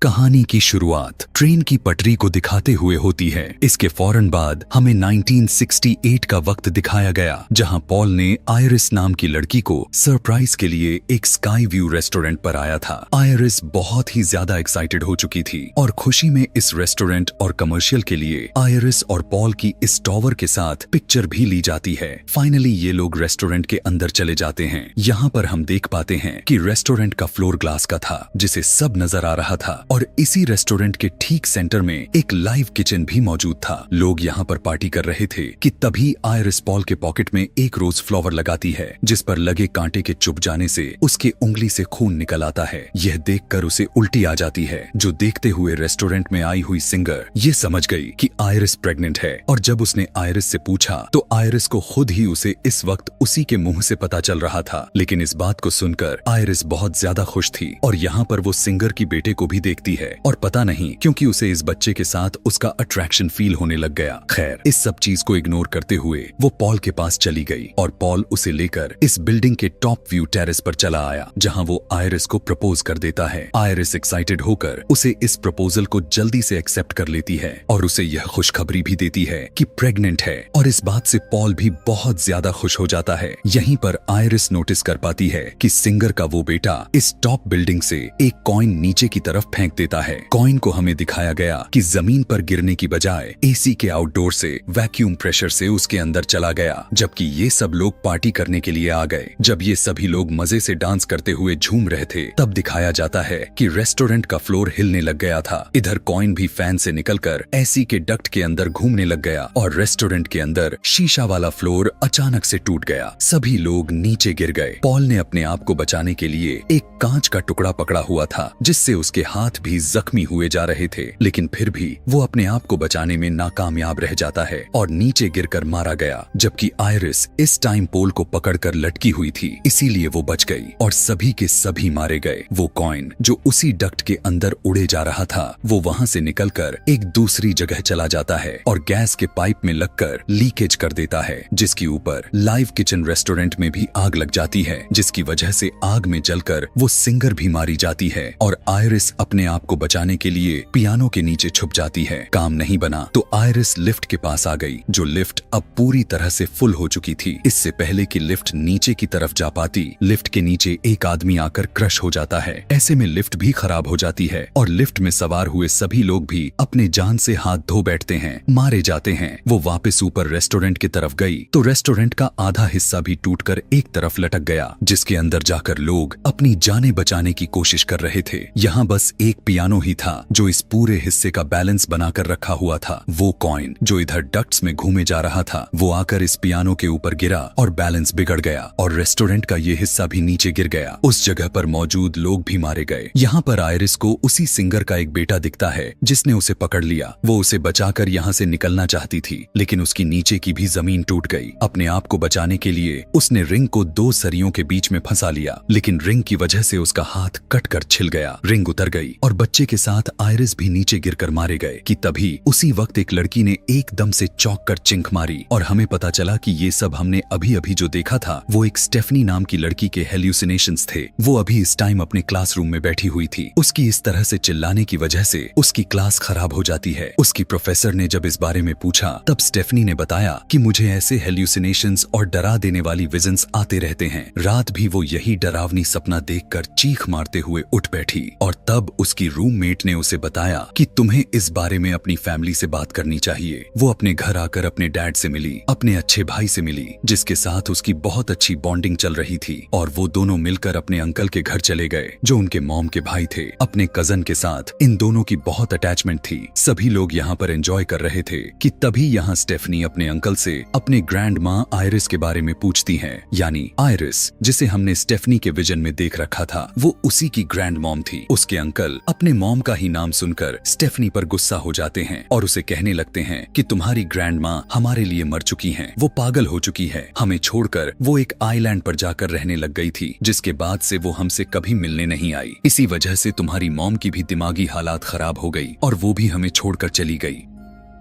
कहानी की शुरुआत ट्रेन की पटरी को दिखाते हुए होती है। इसके फौरन बाद हमें 1968 का वक्त दिखाया गया, जहां पॉल ने आयरिस नाम की लड़की को सरप्राइज के लिए एक स्काई व्यू रेस्टोरेंट पर आया था। आयरिस बहुत ही ज्यादा एक्साइटेड हो चुकी थी और खुशी में इस रेस्टोरेंट और कमर्शियल के लिए आयरिस और पॉल की इस टॉवर के साथ पिक्चर भी ली जाती है। फाइनली ये लोग रेस्टोरेंट के अंदर चले जाते हैं। यहाँ पर हम देख पाते हैं कि रेस्टोरेंट का फ्लोर ग्लास का था, जिसे सब नजर आ रहा था, और इसी रेस्टोरेंट के ठीक सेंटर में एक लाइव किचन भी मौजूद था। लोग यहाँ पर पार्टी कर रहे थे कि तभी आयरिस पॉल के पॉकेट में एक रोज फ्लावर लगाती है, जिस पर लगे कांटे के चुभ जाने से उसके उंगली से खून निकल आता है। यह देखकर उसे उल्टी आ जाती है, जो देखते हुए रेस्टोरेंट में आई हुई सिंगर ये समझ गई कि आयरिस प्रेग्नेंट है। और जब उसने आयरिस से पूछा तो आयरिस को खुद ही उसे इस वक्त उसी के मुंह से पता चल रहा था। लेकिन इस बात को सुनकर आयरिस बहुत ज्यादा खुश थी और यहाँ पर वो सिंगर की बेटे को भी देखती है, और पता नहीं क्योंकि उसे इस बच्चे के साथ उसका अट्रैक्शन फील होने लग गया। खैर, इस सब चीज को इग्नोर करते हुए वो पॉल के पास चली गई और पॉल उसे लेकर इस बिल्डिंग के टॉप व्यू टेरेस पर चला आया, जहां वो आयरिस को प्रपोज कर देता है। आयरिस एक्साइटेड होकर उसे इस प्रपोजल को जल्दी से एक्सेप्ट कर लेती है और उसे यह खुशखबरी भी देती है कि प्रेग्नेंट है, और इस बात से पॉल भी बहुत ज्यादा खुश हो जाता है। यहीं पर आयरिस नोटिस कर पाती है कि सिंगर का वो बेटा इस टॉप बिल्डिंग से एक कॉइन नीचे की तरफ फेंक देता है। कॉइन को हमें दिखाया गया कि जमीन पर गिरने की बजाय एसी के आउटडोर से वैक्यूम प्रेशर से उसके अंदर चला गया, जबकि ये सब लोग पार्टी करने के लिए आ गए। जब ये सभी लोग मजे से डांस करते हुए झूम रहे थे, तब दिखाया जाता है कि रेस्टोरेंट का फ्लोर हिलने लग गया था। इधर कॉइन भी फैन से निकलकर एसी के डक्ट के अंदर घूमने लग गया और रेस्टोरेंट के अंदर शीशा वाला फ्लोर अचानक से टूट गया। सभी लोग नीचे गिर गए। पॉल ने अपने आप को बचाने के लिए एक कांच का टुकड़ा पकड़ा हुआ था, जिससे उसके हाथ भी जख्मी हुए जा रहे थे, लेकिन फिर भी वो अपने आप को बचाने में नाकामयाब रह जाता है और नीचे गिरकर मारा गया। जबकि आयरिस इस टाइम पोल को पकड़कर लटकी हुई थी, इसीलिए वो बच गई और सभी के सभी मारे गए। वो कॉइन जो उसी डक्ट के अंदर उड़े जा रहा था, वो वहां से निकलकर एक दूसरी जगह चला जाता है और गैस के पाइप में लगकर लीकेज कर देता है, जिसके ऊपर लाइव किचन रेस्टोरेंट में भी आग लग जाती है, जिसकी वजह से आग में जलकर वो सिंगर भी मारी जाती है और आयरिस अपने आप को बचाने के लिए पियानो के नीचे छुप जाती है। काम नहीं बना तो आयरिस लिफ्ट के पास आ गई, जो लिफ्ट अब पूरी तरह से फुल हो चुकी थी। इससे पहले कि लिफ्ट नीचे की तरफ जा पाती, लिफ्ट के नीचे एक आदमी आकर क्रश हो जाता है। ऐसे में लिफ्ट भी खराब हो जाती है और लिफ्ट में सवार हुए सभी लोग भी अपने जान से हाथ धो बैठते हैं, मारे जाते हैं। वो वापस ऊपर रेस्टोरेंट की तरफ गई तो रेस्टोरेंट का आधा हिस्सा भी टूटकर एक तरफ लटक गया, जिसके अंदर जाकर लोग अपनी जानें बचाने की कोशिश कर रहे थे। यहाँ बस एक पियानो ही था जो इस पूरे हिस्से का बैलेंस बनाकर रखा हुआ था। वो कॉइन जो इधर डक्ट्स में घूमे जा रहा था, वो आकर इस पियानो के ऊपर गिरा और बैलेंस बिगड़ गया और रेस्टोरेंट का ये हिस्सा भी नीचे गिर गया। उस जगह पर मौजूद लोग भी मारे गए। यहाँ पर आयरिस को उसी सिंगर का एक बेटा दिखता है, जिसने उसे पकड़ लिया। वो उसे बचाकर यहाँ से निकलना चाहती थी, लेकिन उसकी नीचे की भी जमीन टूट गई। अपने आप को बचाने के लिए उसने रिंग को दो सरियों के बीच में फंसा लिया, लेकिन रिंग की वजह से उसका हाथ कटकर छिल गया। रिंग उतर गई और बच्चे के साथ आयरिस भी नीचे गिरकर मारे गए कि तभी उसी वक्त एक लड़की ने एकदम से चौंक कर चिंख मारी और हमें पता चला कि ये सब हमने अभी अभी जो देखा था वो एक स्टेफनी नाम की लड़की के हेल्यूसिनेशंस थे। वो अभी इस टाइम अपने क्लासरूम में बैठी हुई थी। उसकी इस तरह से चिल्लाने की वजह से उसकी क्लास खराब हो जाती है। उसकी प्रोफेसर ने जब इस बारे में पूछा, तब स्टेफनी ने बताया कि मुझे ऐसे हेल्यूसिनेशंस और डरा देने वाली विजन्स आते रहते हैं। रात भी वो यही डरावनी सपना देखकर चीख मारते हुए उठ बैठी और तब उसकी रूममेट ने उसे बताया कि तुम्हें इस बारे में अपनी फैमिली से बात करनी चाहिए। वो अपने घर आकर अपने डैड से मिली, अपने अच्छे भाई से मिली, जिसके साथ उसकी बहुत अच्छी बॉन्डिंग चल रही थी, और वो दोनों मिलकर अपने अंकल के घर चले गए, जो उनके मॉम के भाई थे। अपने कजन के साथ इन दोनों की बहुत अटैचमेंट थी। सभी लोग यहाँ पर एंजॉय कर रहे थे कि तभी यहाँ स्टेफनी अपने अंकल से अपने ग्रैंड माँ आयरिस के बारे में पूछती है। यानी आयरिस, जिसे हमने स्टेफनी के विजन में देख रखा था, वो उसी की ग्रैंड मॉम थी। उसके अंकल अपने मॉम का ही नाम सुनकर स्टेफनी पर गुस्सा हो जाते हैं और उसे कहने लगते हैं कि तुम्हारी ग्रैंड माँ हमारे लिए मर चुकी हैं, वो पागल हो चुकी है, हमें छोड़कर वो एक आइलैंड पर जाकर रहने लग गई थी, जिसके बाद से वो हमसे कभी मिलने नहीं आई। इसी वजह से तुम्हारी मॉम की भी दिमागी हालात खराब हो गई और वो भी हमें छोड़कर चली गई।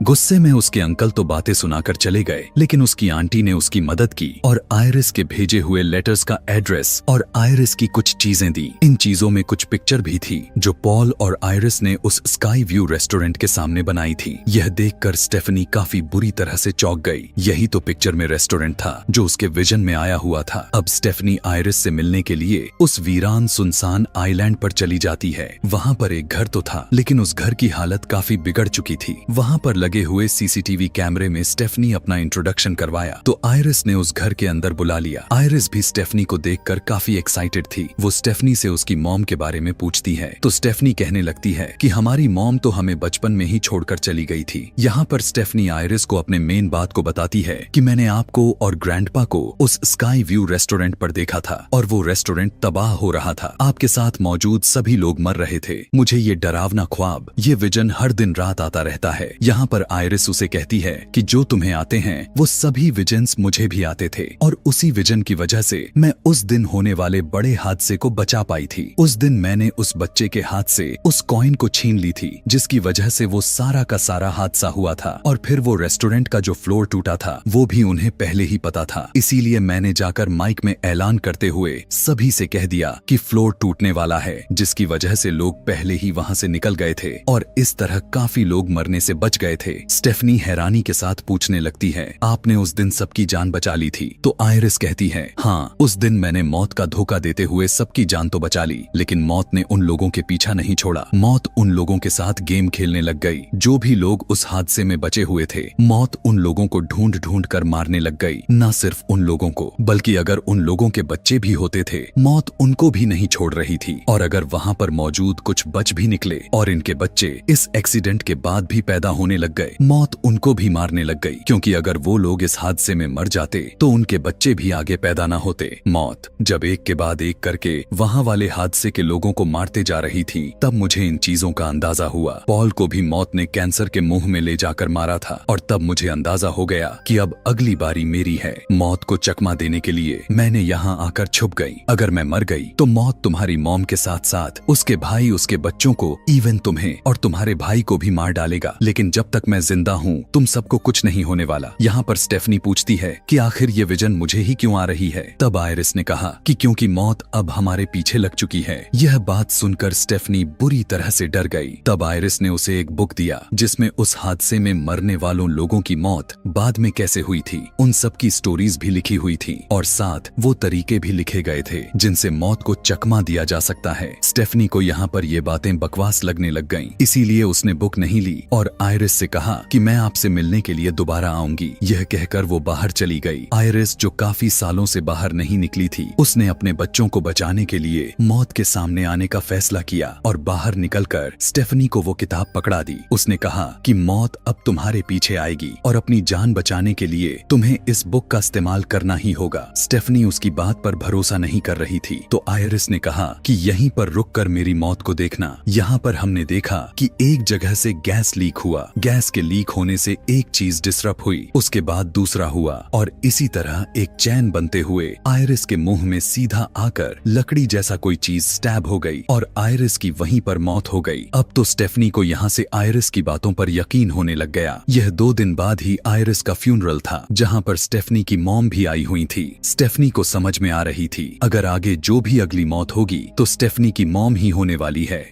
गुस्से में उसके अंकल तो बातें सुनाकर चले गए, लेकिन उसकी आंटी ने उसकी मदद की और आयरिस के भेजे हुए लेटर्स का एड्रेस और आयरिस की कुछ चीजें दी। इन चीजों में कुछ पिक्चर भी थी जो पॉल और आयरिस ने उस स्काई व्यू रेस्टोरेंट के सामने बनाई थी। यह देखकर स्टेफनी काफी बुरी तरह से चौंक गई। यही तो पिक्चर में रेस्टोरेंट था जो उसके विजन में आया हुआ था। अब स्टेफनी आयरिस से मिलने के लिए उस वीरान सुनसान आइलैंड पर चली जाती है। वहाँ पर एक घर तो था, लेकिन उस घर की हालत काफी बिगड़ चुकी थी। वहाँ पर लगे हुए सीसीटीवी कैमरे में स्टेफनी अपना इंट्रोडक्शन करवाया तो आयरिस ने उस घर के अंदर बुला लिया। आयरिस भी स्टेफनी को देखकर काफी एक्साइटेड थी। वो स्टेफनी से उसकी मॉम के बारे में पूछती है तो स्टेफनी कहने लगती है कि हमारी मॉम तो हमें बचपन में ही छोड़कर चली गई थी। यहाँ पर स्टेफनी आयरिस को अपने मेन बात को बताती है कि मैंने आपको और ग्रैंडपा को उस स्काई व्यू रेस्टोरेंट पर देखा था और वो रेस्टोरेंट तबाह हो रहा था। आपके साथ मौजूद सभी लोग मर रहे थे। मुझे ये डरावना ख्वाब, ये विजन हर दिन रात आता रहता है। यहाँ पर आयरिस उसे कहती है कि जो तुम्हें आते हैं वो सभी विजन्स मुझे भी आते थे और उसी विजन की वजह से मैं उस दिन होने वाले बड़े हादसे को बचा पाई थी। उस दिन मैंने उस बच्चे के हाथ से उस कॉइन को छीन ली थी जिसकी वजह से वो सारा का सारा हादसा हुआ था और फिर वो रेस्टोरेंट का जो फ्लोर टूटा था वो भी उन्हें पहले ही पता था। इसीलिए मैंने जाकर माइक में ऐलान करते हुए सभी से कह दिया कि फ्लोर टूटने वाला है, जिसकी वजह से लोग पहले ही वहाँ से निकल गए थे और इस तरह काफी लोग मरने से बच गए थे। स्टेफनी हैरानी के साथ पूछने लगती है, आपने उस दिन सबकी जान बचा ली थी? तो आयरिस कहती है, हाँ, उस दिन मैंने मौत का धोखा देते हुए सबकी जान तो बचा ली, लेकिन मौत ने उन लोगों के पीछा नहीं छोड़ा। मौत उन लोगों के साथ गेम खेलने लग गई। जो भी लोग उस हादसे में बचे हुए थे, मौत उन लोगों को ढूंढ ढूंढ कर मारने लग गई। न सिर्फ उन लोगों को, बल्कि अगर उन लोगों के बच्चे भी होते थे, मौत उनको भी नहीं छोड़ रही थी। और अगर वहाँ पर मौजूद कुछ बच भी निकले और इनके बच्चे इस एक्सीडेंट के बाद भी पैदा होने लग गए, मौत उनको भी मारने लग गई, क्योंकि अगर वो लोग इस हादसे में मर जाते तो उनके बच्चे भी आगे पैदा न होते। मौत जब एक के बाद एक करके वहाँ वाले हादसे के लोगों को मारते जा रही थी, तब मुझे इन चीजों का अंदाजा हुआ। पॉल को भी मौत ने कैंसर के मुंह में ले जाकर मारा था और तब मुझे अंदाजा हो गया कि अब अगली बारी मेरी है। मौत को चकमा देने के लिए मैंने यहाँ आकर छुप गई। अगर मैं मर गई तो मौत तुम्हारी मॉम के साथ साथ उसके भाई, उसके बच्चों को, इवन तुम्हें और तुम्हारे भाई को भी मार डालेगा। लेकिन जब तक मैं जिंदा हूँ तुम सबको कुछ नहीं होने वाला। यहाँ पर स्टेफनी पूछती है कि आखिर ये विजन मुझे ही क्यों आ रही है? तब आयरिस ने कहा कि क्योंकि मौत अब हमारे पीछे लग चुकी है। यह बात सुनकर स्टेफनी बुरी तरह से डर गई। तब आयरिस ने उसे एक बुक दिया जिसमें उस हादसे में मरने वालों लोगों की मौत बाद में कैसे हुई थी, उन सब की स्टोरीज भी लिखी हुई थी और साथ वो तरीके भी लिखे गए थे जिनसे मौत को चकमा दिया जा सकता है। स्टेफनी को यहाँ पर ये बातें बकवास लगने लग गईं, इसीलिए उसने बुक नहीं ली और आयरिस से कहा कि मैं आपसे मिलने के लिए दोबारा आऊंगी। यह कहकर वो बाहर चली गई। आयरिस, जो काफी सालों से बाहर नहीं निकली थी, उसने अपने बच्चों को बचाने के लिए मौत के सामने आने का फैसला किया और बाहर निकलकर स्टेफनी को वो किताब पकड़ा दी। उसने कहा कि मौत अब तुम्हारे पीछे आएगी और अपनी जान बचाने के लिए तुम्हें इस बुक का इस्तेमाल करना ही होगा। स्टेफनी उसकी बात पर भरोसा नहीं कर रही थी तो आयरिस ने कहा कि यहीं पर रुककर मेरी मौत को देखना। यहाँ पर हमने देखा कि एक जगह से गैस लीक हुआ। गैस के लीक होने से एक चीज डिसरप्ट हुई, उसके बाद दूसरा हुआ और इसी तरह एक चैन बनते हुए आयरिस के मुंह में सीधा आकर लकड़ी जैसा कोई चीज स्टैब हो गई और आयरिस की वहीं पर मौत हो गई। अब तो स्टेफनी को यहाँ से आयरिस की बातों पर यकीन होने लग गया। यह 2 दिन बाद ही आयरिस का फ्यूनरल था, जहाँ पर स्टेफनी की मॉम भी आई हुई थी। स्टेफनी को समझ में आ रही थी अगर आगे जो भी अगली मौत होगी तो स्टेफनी की मॉम ही होने वाली है।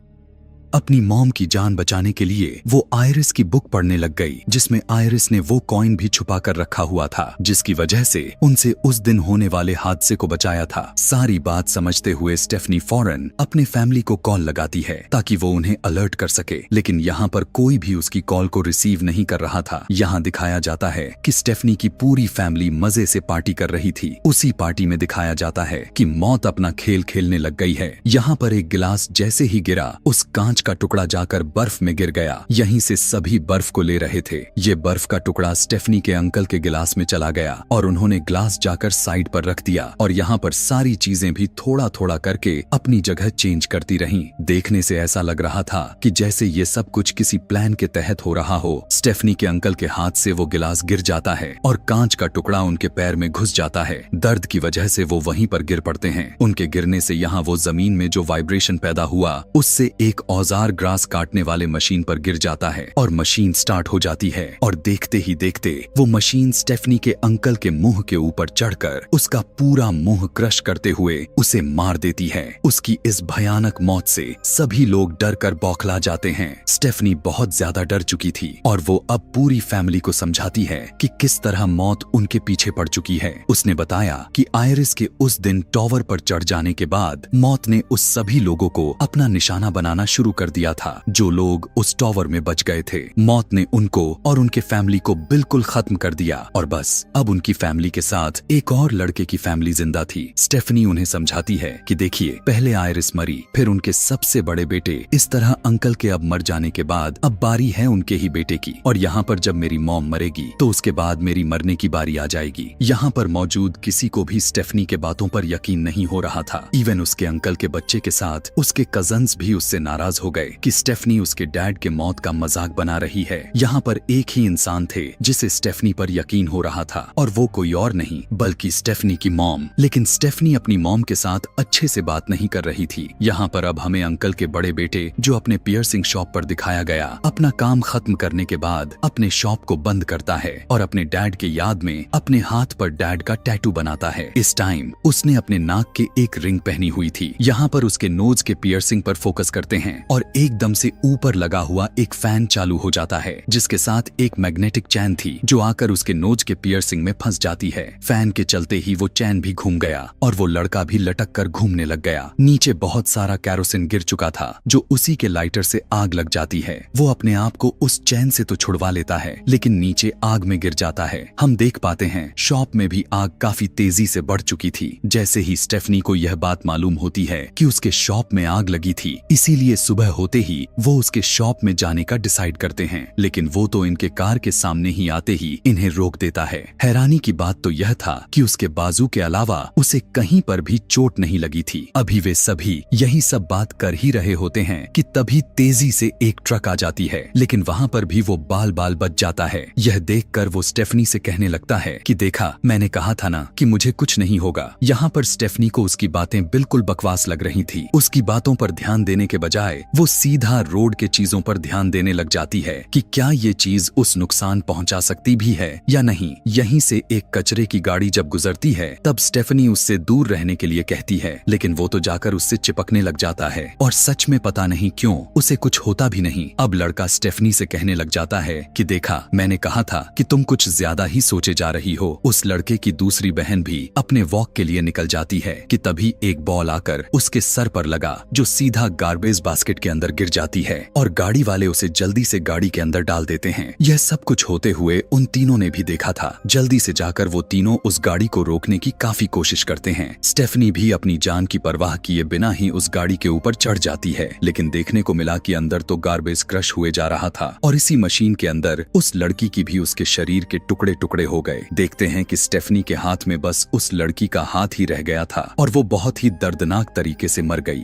अपनी मॉम की जान बचाने के लिए वो आयरिस की बुक पढ़ने लग गई जिसमें आयरिस ने वो कॉइन भी छुपा कर रखा हुआ था जिसकी वजह से उनसे उस दिन होने वाले हादसे को बचाया था। सारी बात समझते हुए स्टेफनी फौरन अपने फैमिली को कॉल लगाती है ताकि वो उन्हें अलर्ट कर सके, लेकिन यहाँ पर कोई भी उसकी कॉल को रिसीव नहीं कर रहा था। यहाँ दिखाया जाता है कि स्टेफनी की पूरी फैमिली मजे से पार्टी कर रही थी। उसी पार्टी में दिखाया जाता है कि मौत अपना खेल खेलने लग गई है। यहाँ पर एक गिलास जैसे ही गिरा, उस कांच का टुकड़ा जाकर बर्फ में गिर गया। यहीं से सभी बर्फ को ले रहे थे। ये बर्फ का टुकड़ा स्टेफनी के अंकल के गिलास में चला गया और उन्होंने ग्लास जाकर साइड पर रख दिया और यहाँ पर सारी चीजें भी थोड़ा थोड़ा करके अपनी जगह चेंज करती रहीं। देखने से ऐसा लग रहा था कि जैसे ये सब कुछ किसी प्लान के तहत हो रहा हो। स्टेफनी के अंकल के हाथ से वो गिलास गिर जाता है और कांच का टुकड़ा उनके पैर में घुस जाता है। दर्द की वजह से वो वहीं पर गिर पड़ते हैं। उनके गिरने से यहाँ वो जमीन में जो वाइब्रेशन पैदा हुआ उससे एक औजार औजार ग्रास काटने वाले मशीन पर गिर जाता है और मशीन स्टार्ट हो जाती है और देखते ही देखते वो मशीन स्टेफनी के अंकल के मुंह के ऊपर चढ़कर उसका पूरा मुंह क्रश करते हुए उसे मार देती है। उसकी इस भयानक मौत से सभी लोग डर कर बौखला जाते हैं। स्टेफनी बहुत ज्यादा डर चुकी थी और वो अब पूरी फैमिली को समझाती है कि किस तरह मौत उनके पीछे पड़ चुकी है। उसने बताया कि आयरिस के उस दिन टॉवर पर चढ़ जाने के बाद मौत ने उस सभी लोगों को अपना निशाना बनाना शुरू कर दिया था जो लोग उस टॉवर में बच गए थे। मौत ने उनको और उनके फैमिली को बिल्कुल खत्म कर दिया और बस अब उनकी फैमिली के साथ एक और लड़के की फैमिली जिंदा थी। स्टेफनी उन्हें समझाती है कि देखिए, पहले आयरिस मरी, फिर उनके सबसे बड़े बेटे, इस तरह अंकल के अब मर जाने के बाद अब बारी है उनके ही बेटे की, और यहाँ पर जब मेरी मॉम मरेगी तो उसके बाद मेरी मरने की बारी आ जाएगी। यहाँ पर मौजूद किसी को भी स्टेफनी के बातों पर यकीन नहीं हो रहा था। इवन उसके अंकल के बच्चे के साथ उसके कजन्स भी उससे नाराज हो गए कि स्टेफनी उसके डैड के मौत का मजाक बना रही है। यहाँ पर एक ही इंसान थे जिसे स्टेफनी पर यकीन हो रहा था और वो कोई और नहीं बल्कि स्टेफनी की मॉम। लेकिन स्टेफनी अपनी मॉम के साथ अच्छे से बात नहीं कर रही थी। यहाँ पर अब हमें अंकल के बड़े बेटे जो अपने पियर्सिंग शॉप पर दिखाया गया, अपना काम खत्म करने के बाद अपने शॉप को बंद करता है और अपने डैड के याद में अपने हाथ पर डैड का टैटू बनाता है। इस टाइम उसने अपने नाक के एक रिंग पहनी हुई थी। यहाँ पर उसके नोज के पियर्सिंग पर फोकस करते हैं और एकदम से ऊपर लगा हुआ एक फैन चालू हो जाता है जिसके साथ एक मैग्नेटिक चैन थी जो आकर उसके नोज के पियर्सिंग में फंस जाती है। फैन के चलते ही वो चैन भी घूम गया और वो लड़का भी लटक कर घूमने लग गया। नीचे बहुत सारा कैरोसिन गिर चुका था जो उसी के लाइटर से आग लग जाती है। वो अपने आप को उस चैन से तो छुड़वा लेता है लेकिन नीचे आग में गिर जाता है। हम देख पाते हैं शॉप में भी आग काफी तेजी से बढ़ चुकी थी। जैसे ही स्टेफनी को यह बात मालूम होती है कि उसके शॉप में आग लगी थी, इसीलिए सुबह होते ही वो उसके शॉप में जाने का डिसाइड करते हैं, लेकिन वो तो इनके कार के सामने ही आते ही इन्हें रोक देता है। हैरानी की बात तो यह था कि उसके बाजू के अलावा उसे कहीं पर भी चोट नहीं लगी थी। अभी वे सभी यही सब बात कर ही रहे होते हैं कि तभी तेजी से एक ट्रक आ जाती है, लेकिन वहाँ पर भी वो बाल बाल बच जाता है। यह देखकर वो स्टेफनी से कहने लगता है कि देखा, मैंने कहा था ना कि मुझे कुछ नहीं होगा। यहाँ पर स्टेफनी को उसकी बातें बिल्कुल बकवास लग रही थी। उसकी बातों पर ध्यान देने के बजाय वो सीधा रोड के चीजों पर ध्यान देने लग जाती है कि क्या ये चीज उस नुकसान पहुंचा सकती भी है या नहीं। यहीं से एक कचरे की गाड़ी जब गुजरती है तब स्टेफनी उससे दूर रहने के लिए कहती है, लेकिन वो तो जाकर उससे चिपकने लग जाता है और सच में पता नहीं क्यों उसे कुछ होता भी नहीं। अब लड़का स्टेफनी से कहने लग जाता है कि देखा, मैंने कहा था कि तुम कुछ ज्यादा ही सोचे जा रही हो। उस लड़के की दूसरी बहन भी अपने वॉक के लिए निकल जाती है कि तभी एक बॉल आकर उसके सर पर लगा जो सीधा गार्बेज बास्केट के अंदर गिर जाती है और गाड़ी वाले उसे जल्दी से गाड़ी के अंदर डाल देते हैं। यह सब कुछ होते हुए उन तीनों ने भी देखा था। जल्दी से जाकर वो तीनों उस गाड़ी को रोकने की काफी कोशिश करते हैं। स्टेफनी भी अपनी जान की परवाह किए बिना ही उस गाड़ी के ऊपर चढ़ जाती है, लेकिन देखने को मिला कि अंदर तो गार्बेज क्रश हुए जा रहा था और इसी मशीन के अंदर उस लड़की की भी उसके शरीर के टुकड़े टुकड़े हो गए। देखते हैं कि स्टेफनी के हाथ में बस उस लड़की का हाथ ही रह गया था और वो बहुत ही दर्दनाक तरीके से मर गई।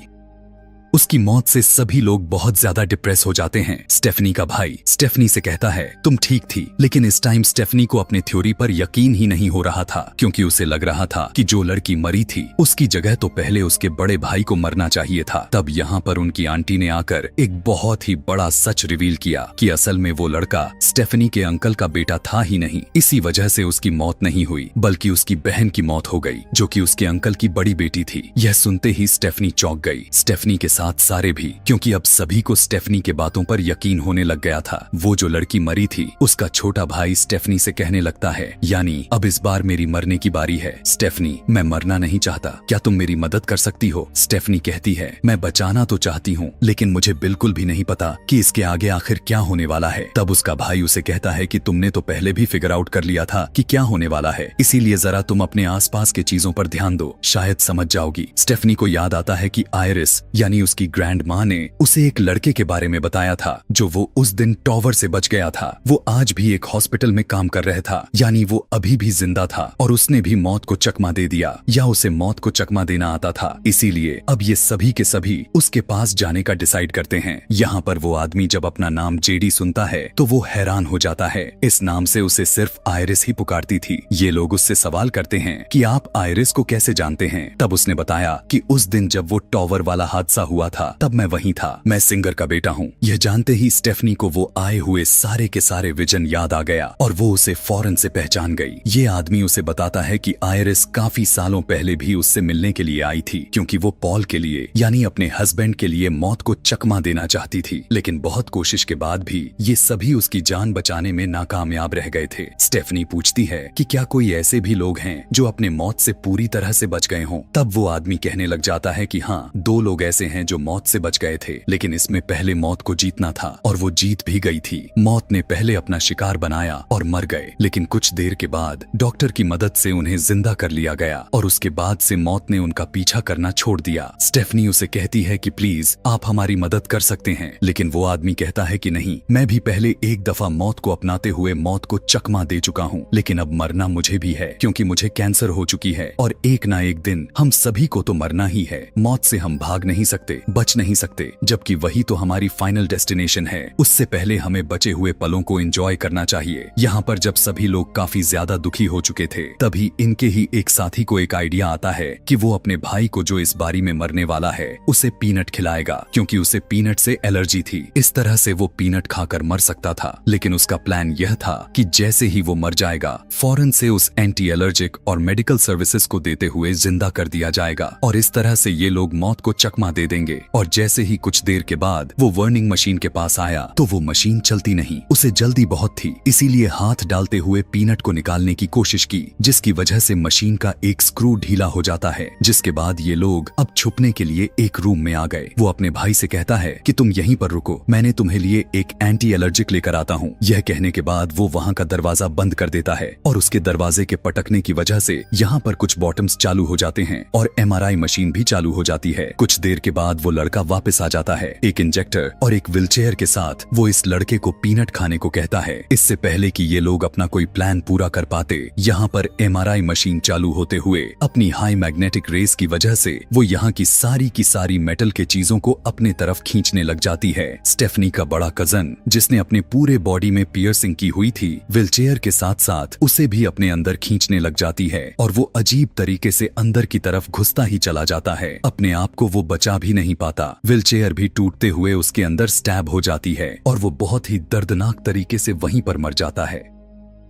उसकी मौत से सभी लोग बहुत ज्यादा डिप्रेस हो जाते हैं। स्टेफनी का भाई स्टेफनी से कहता है, तुम ठीक थी, लेकिन इस टाइम स्टेफनी को अपने थ्योरी पर यकीन ही नहीं हो रहा था क्योंकि उसे लग रहा था कि जो लड़की मरी थी उसकी जगह तो पहले उसके बड़े भाई को मरना चाहिए था। तब यहाँ पर उनकी आंटी ने आकर एक बहुत ही बड़ा सच रिवील किया कि असल में वो लड़का स्टेफनी के अंकल का बेटा था ही नहीं। इसी वजह से उसकी मौत नहीं हुई बल्कि उसकी बहन की मौत हो गई जो कि उसके अंकल की बड़ी बेटी थी। यह सुनते ही स्टेफनी चौंक गई, स्टेफनी के साथ सारे भी, क्योंकि अब सभी को स्टेफनी के बातों पर यकीन होने लग गया था। वो जो लड़की मरी थी उसका छोटा भाई स्टेफनी से कहने लगता है, यानी अब इस बार मेरी मरने की बारी है। स्टेफनी, मैं मरना नहीं चाहता, क्या तुम मेरी मदद कर सकती हो? स्टेफनी कहती है, मैं बचाना तो चाहती हूँ लेकिन मुझे बिल्कुल भी नहीं पता कि इसके आगे आखिर क्या होने वाला है। तब उसका भाई उसे कहता है कि तुमने तो पहले भी फिगर आउट कर लिया था कि क्या होने वाला है, इसीलिए जरा तुम अपने आसपास के चीजों पर ध्यान दो, शायद समझ जाओगी। स्टेफनी को याद आता है कि आयरिस यानी उसकी ग्रैंड माँ ने उसे एक लड़के के बारे में बताया था जो वो उस दिन टॉवर से बच गया था। वो आज भी एक हॉस्पिटल में काम कर रहा था, यानी वो अभी भी जिंदा था और उसने भी मौत को चकमा दे दिया या उसे मौत को चकमा देना आता था। इसीलिए अब ये सभी के सभी उसके पास जाने का डिसाइड करते हैं। यहाँ पर वो आदमी जब अपना नाम जेडी सुनता है तो वो हैरान हो जाता है। इस नाम से उसे सिर्फ आयरिस ही पुकारती थी। ये लोग उससे सवाल करते हैं कि आप आयरिस को कैसे जानते हैं? तब उसने बताया कि उस दिन जब वो टॉवर वाला हादसा हुआ था तब मैं वहीं था। मैं सिंगर का बेटा हूँ। यह जानते ही स्टेफनी को वो आए हुए सारे के सारे विजन याद आ गया और वो उसे फौरन से पहचान गई। ये आदमी उसे बताता है कि आयरिस काफी सालों पहले भी उससे मिलने के लिए आई थी, क्योंकि वो पॉल के लिए यानी अपने हस्बैंड के लिए मौत को चकमा देना चाहती थी। लेकिन बहुत कोशिश के बाद भी ये सभी उसकी जान बचाने में नाकामयाब रह गए थे। स्टेफनी पूछती है कि क्या कोई ऐसे भी लोग हैं जो अपने मौत से पूरी तरह से बच गए हों। तब वो आदमी कहने लग जाता है कि हाँ, 2 लोग ऐसे हैं जो मौत से बच गए थे, लेकिन इसमें पहले मौत को जीतना था और वो जीत भी गई थी। मौत ने पहले अपना शिकार बनाया और मर गए, लेकिन कुछ देर के बाद डॉक्टर की मदद से उन्हें जिंदा कर लिया गया और उसके बाद से मौत ने उनका पीछा करना छोड़ दिया। स्टेफनी उसे कहती है कि प्लीज आप हमारी मदद कर सकते हैं, लेकिन वो आदमी कहता है कि नहीं, मैं भी पहले एक दफा मौत को अपनाते हुए मौत को चकमा दे चुका हूँ, लेकिन अब मरना मुझे भी है, क्योंकि मुझे कैंसर हो चुकी है और एक ना एक दिन हम सभी को तो मरना ही है। मौत से हम भाग नहीं सकते, बच नहीं सकते, जबकि वही तो हमारी फाइनल डेस्टिनेशन है। उससे पहले हमें बचे हुए पलों को एंजॉय करना चाहिए। यहाँ पर जब सभी लोग काफी ज्यादा दुखी हो चुके थे, तभी इनके ही एक साथी को एक आइडिया आता है कि वो अपने भाई को जो इस बारी में मरने वाला है उसे पीनट खिलाएगा, क्योंकि उसे पीनट से एलर्जी थी। इस तरह से वो पीनट खाकर मर सकता था, लेकिन उसका प्लान यह था कि जैसे ही वो मर जाएगा फौरन से उस एंटी एलर्जिक और मेडिकल सर्विसेज को देते हुए जिंदा कर दिया जाएगा और इस तरह से ये लोग मौत को चकमा दे देंगे। और जैसे ही कुछ देर के बाद वो वर्निंग मशीन के पास आया तो वो मशीन चलती नहीं। उसे जल्दी बहुत थी, इसीलिए हाथ डालते हुए पीनट को निकालने की कोशिश की, जिसकी वजह से मशीन का एक स्क्रू ढीला हो जाता है। जिसके बाद ये लोग अब छुपने के लिए एक रूम में आ गए। वो अपने भाई से कहता है कि तुम यहीं पर रुको, मैंने तुम्हें लिए एक एंटी एलर्जिक लेकर आता हूँ। यह कहने के बाद वो वहाँ का दरवाजा बंद कर देता है और उसके दरवाजे के पटकने की वजह से यहाँ पर कुछ बॉटम्स चालू हो जाते हैं और MRI मशीन भी चालू हो जाती है। कुछ देर के बाद वो लड़का वापस आ जाता है एक इंजेक्टर और एक व्हीलचेयर के साथ। वो इस लड़के को पीनट खाने को कहता है। इससे पहले कि ये लोग अपना कोई प्लान पूरा कर पाते, यहाँ पर MRI मशीन चालू होते हुए अपनी हाई मैग्नेटिक रेस की वजह से वो यहाँ की सारी मेटल के चीजों को अपने तरफ खींचने लग जाती है। स्टेफनी का बड़ा कजन, जिसने अपने पूरे बॉडी में पियर्सिंग की हुई थी, व्हीलचेयर के साथ साथ उसे भी अपने अंदर खींचने लग जाती है और वो अजीब तरीके से अंदर की तरफ घुसता ही चला जाता है। अपने आप को वो बचा भी नहीं पाता। व्हीलचेयर भी टूटते हुए उसके अंदर स्टैब हो जाती है और वो बहुत ही दर्दनाक तरीके से वहीं पर मर जाता है।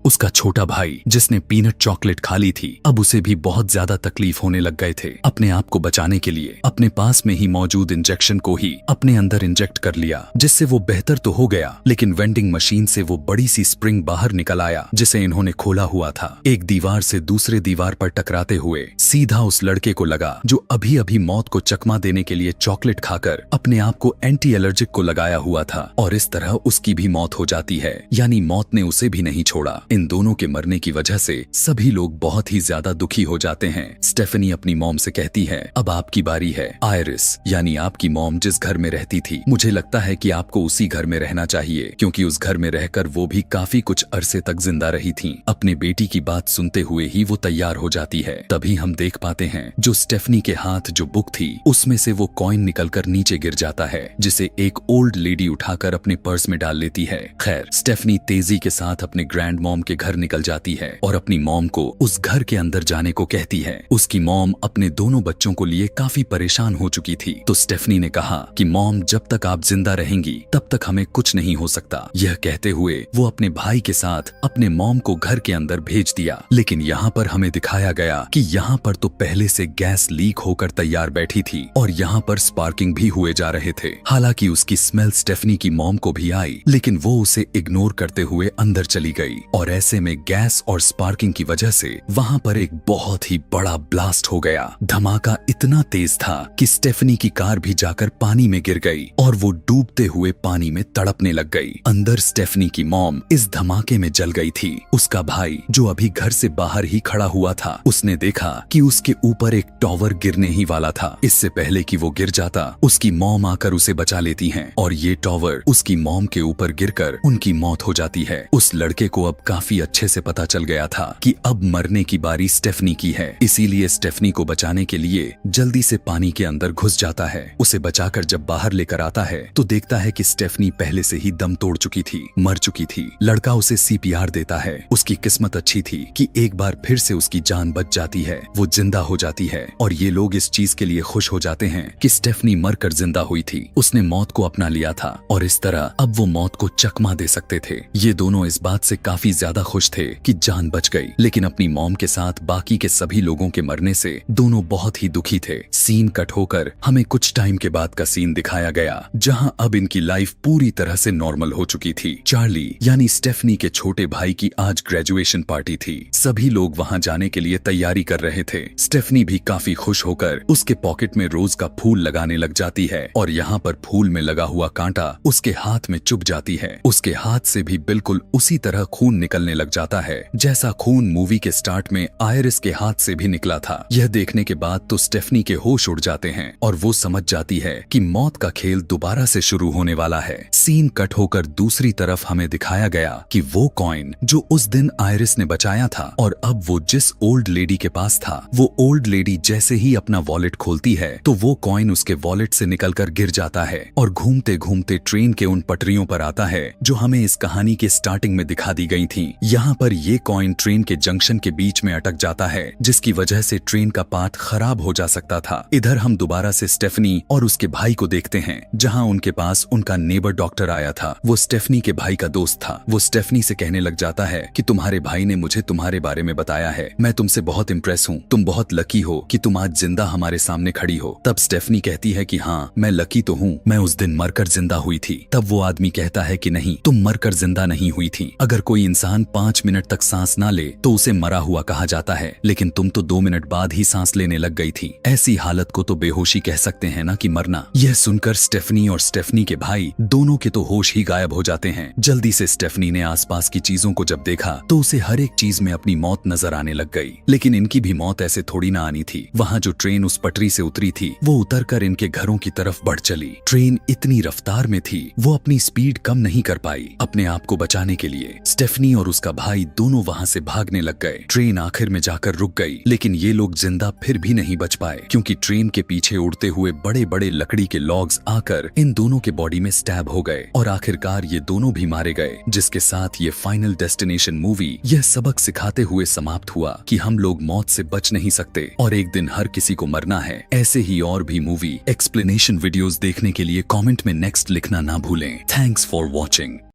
उसका छोटा भाई, जिसने पीनट चॉकलेट खा ली थी, अब उसे भी बहुत ज्यादा तकलीफ होने लग गए थे। अपने आप को बचाने के लिए अपने पास में ही मौजूद इंजेक्शन को ही अपने अंदर इंजेक्ट कर लिया, जिससे वो बेहतर तो हो गया, लेकिन वेंडिंग मशीन से वो बड़ी सी स्प्रिंग बाहर निकल आया, जिसे इन्होंने खोला हुआ था। एक दीवार से दूसरे दीवार पर टकराते हुए सीधा उस लड़के को लगा, जो अभी अभी मौत को चकमा देने के लिए चॉकलेट खाकर अपने आप को एंटी एलर्जिक को लगाया हुआ था, और इस तरह उसकी भी मौत हो जाती है। यानी मौत ने उसे भी नहीं छोड़ा। इन दोनों के मरने की वजह से सभी लोग बहुत ही ज्यादा दुखी हो जाते हैं। स्टेफनी अपनी मॉम से कहती है, अब आपकी बारी है। आयरिस, यानी आपकी मॉम जिस घर में रहती थी, मुझे लगता है कि आपको उसी घर में रहना चाहिए, क्योंकि उस घर में रहकर वो भी काफी कुछ अरसे तक जिंदा रही थी। अपने बेटी की बात सुनते हुए ही वो तैयार हो जाती है। तभी हम देख पाते हैं जो स्टेफनी के हाथ जो बुक थी, उसमें से वो कॉइन निकलकर नीचे गिर जाता है, जिसे एक ओल्ड लेडी उठाकर अपने पर्स में डाल लेती है। खैर, स्टेफनी तेजी के साथ अपने ग्रैंड मॉम के घर निकल जाती है और अपनी मॉम को उस घर के अंदर जाने को कहती है। उसकी मॉम अपने दोनों बच्चों को लिए काफी परेशान हो चुकी थी, तो स्टेफनी ने कहा कि मॉम, जब तक आप जिंदा रहेंगी तब तक हमें कुछ नहीं हो सकता। यह कहते हुए वो अपने भाई के साथ अपने मॉम को घर के अंदर भेज दिया। लेकिन यहाँ पर हमें दिखाया गया कि यहाँ पर तो पहले से गैस लीक होकर तैयार बैठी थी और यहाँ पर स्पार्किंग भी हुए जा रहे थे। हालांकि उसकी स्मेल स्टेफनी की मॉम को भी आई, लेकिन वो उसे इग्नोर करते हुए अंदर चली गई और ऐसे में गैस और स्पार्किंग की वजह से वहां पर एक बहुत ही बड़ा ब्लास्ट हो गया। धमाका इतना तेज था कि स्टेफनी की कार भी जाकर पानी में गिर गई और वो डूबते हुए पानी में तड़पने लग गई। अंदर स्टेफनी की मॉम इस धमाके में जल गई थी। उसका भाई, जो अभी घर से बाहर ही खड़ा हुआ था, उसने देखा कि उसके ऊपर एक टॉवर गिरने ही वाला था। इससे पहले कि वो गिर जाता, उसकी मॉम आकर उसे बचा लेती हैं और ये टॉवर उसकी मॉम के ऊपर गिरकर उनकी मौत हो जाती है। उस लड़के को अब काफी काफी अच्छे से पता चल गया था कि अब मरने की बारी स्टेफनी की है। इसीलिए स्टेफनी को बचाने के लिए जल्दी से पानी के अंदर घुस जाता है। उसे बचाकर जब बाहर लेकर आता है तो देखता है कि स्टेफनी पहले से ही दम तोड़ चुकी थी, मर चुकी थी। लड़का उसे CPR देता है। उसकी किस्मत अच्छी थी कि एक बार फिर से उसकी जान बच जाती है, वो जिंदा हो जाती है। और ये लोग इस चीज के लिए खुश हो जाते हैं कि स्टेफनी मरकर जिंदा हुई थी, उसने मौत को अपना लिया था और इस तरह अब वो मौत को चकमा दे सकते थे। ये दोनों इस बात से काफी ज्यादा खुश थे कि जान बच गई, लेकिन अपनी मॉम के साथ बाकी के सभी लोगों के मरने से दोनों बहुत ही दुखी थे। सीन कट होकर हमें कुछ टाइम के बाद का सीन दिखाया गया, जहां अब इनकी लाइफ पूरी तरह से नॉर्मल हो चुकी थी। चार्ली यानी स्टेफनी के छोटे भाई की आज ग्रेजुएशन पार्टी थी। सभी लोग वहां जाने के लिए तैयारी कर रहे थे। स्टेफनी भी काफी खुश होकर उसके पॉकेट में रोज का फूल लगाने लग जाती है और यहाँ पर फूल में लगा हुआ कांटा उसके हाथ में चुभ जाती है। उसके हाथ से भी बिल्कुल उसी तरह खून निकलने लग जाता है जैसा खून मूवी के स्टार्ट में आयरिस के हाथ से भी निकला था। यह देखने के बाद तो स्टेफनी के होश उड़ जाते हैं और वो समझ जाती है कि मौत का खेल दोबारा से शुरू होने वाला है। सीन कट होकर दूसरी तरफ हमें दिखाया गया कि वो कॉइन जो उस दिन आयरिस ने बचाया था और अब वो जिस ओल्ड लेडी के पास था, वो ओल्ड लेडी जैसे ही अपना वॉलेट खोलती है तो वो कॉइन उसके वॉलेट से निकलकर गिर जाता है और घूमते घूमते ट्रेन के उन पटरियों पर आता है जो हमें इस कहानी के स्टार्टिंग में दिखा दी गई थी। यहाँ पर ये कॉइन ट्रेन के जंक्शन के बीच में अटक जाता है, जिसकी वजह से ट्रेन का पार्ट खराब हो जा सकता था। इधर हम दोबारा से स्टेफनी और उसके भाई को देखते हैं, जहाँ उनके पास उनका नेबर डॉक्टर आया था। वो स्टेफनी के भाई का दोस्त था। वो स्टेफनी से कहने लग जाता है कि तुम्हारे भाई ने मुझे तुम्हारे बारे में बताया है, मैं तुमसे बहुत इम्प्रेस हूँ, तुम बहुत लकी हो कि तुम आज जिंदा हमारे सामने खड़ी हो। तब स्टेफनी कहती है कि हाँ, मैं लकी तो हूँ, मैं उस दिन मरकर जिंदा हुई थी। तब वो आदमी कहता है कि नहीं, तुम मरकर जिंदा नहीं हुई थी। अगर कोई इंसान 5 मिनट तक सांस ना ले तो उसे मरा हुआ कहा जाता है, लेकिन तुम तो 2 मिनट बाद ही सांस लेने लग गई थी। ऐसी हालत को तो बेहोशी कह सकते हैं ना कि मरना। यह सुनकर स्टेफनी और स्टेफनी के भाई दोनों के तो होश ही गायब हो जाते हैं। जल्दी से स्टेफनी ने आसपास की चीजों को जब देखा तो उसे हर एक चीज में अपनी मौत नजर आने लग गई, लेकिन इनकी भी मौत ऐसे थोड़ी ना आनी थी। वहाँ जो ट्रेन उस पटरी से उतरी थी वो उतरकर इनके घरों की तरफ बढ़ चली। ट्रेन इतनी रफ्तार में थी वो अपनी स्पीड कम नहीं कर पाई। अपने आप को बचाने के लिए स्टेफनी और उसका भाई दोनों वहाँ से भागने लग गए। ट्रेन आखिर में जाकर रुक गई, लेकिन ये लोग जिंदा फिर भी नहीं बच पाए, क्योंकि ट्रेन के पीछे उड़ते हुए बड़े बड़े लकड़ी के लॉग्स आकर इन दोनों के बॉडी में स्टैब हो गए और आखिरकार ये दोनों भी मारे गए। जिसके साथ ये फाइनल डेस्टिनेशन मूवी यह सबक सिखाते हुए समाप्त हुआ कि हम लोग मौत से बच नहीं सकते और एक दिन हर किसी को मरना है। ऐसे ही और भी मूवी एक्सप्लेनेशन वीडियोस देखने के लिए कमेंट में नेक्स्ट लिखना ना भूलें। Thanks for watching.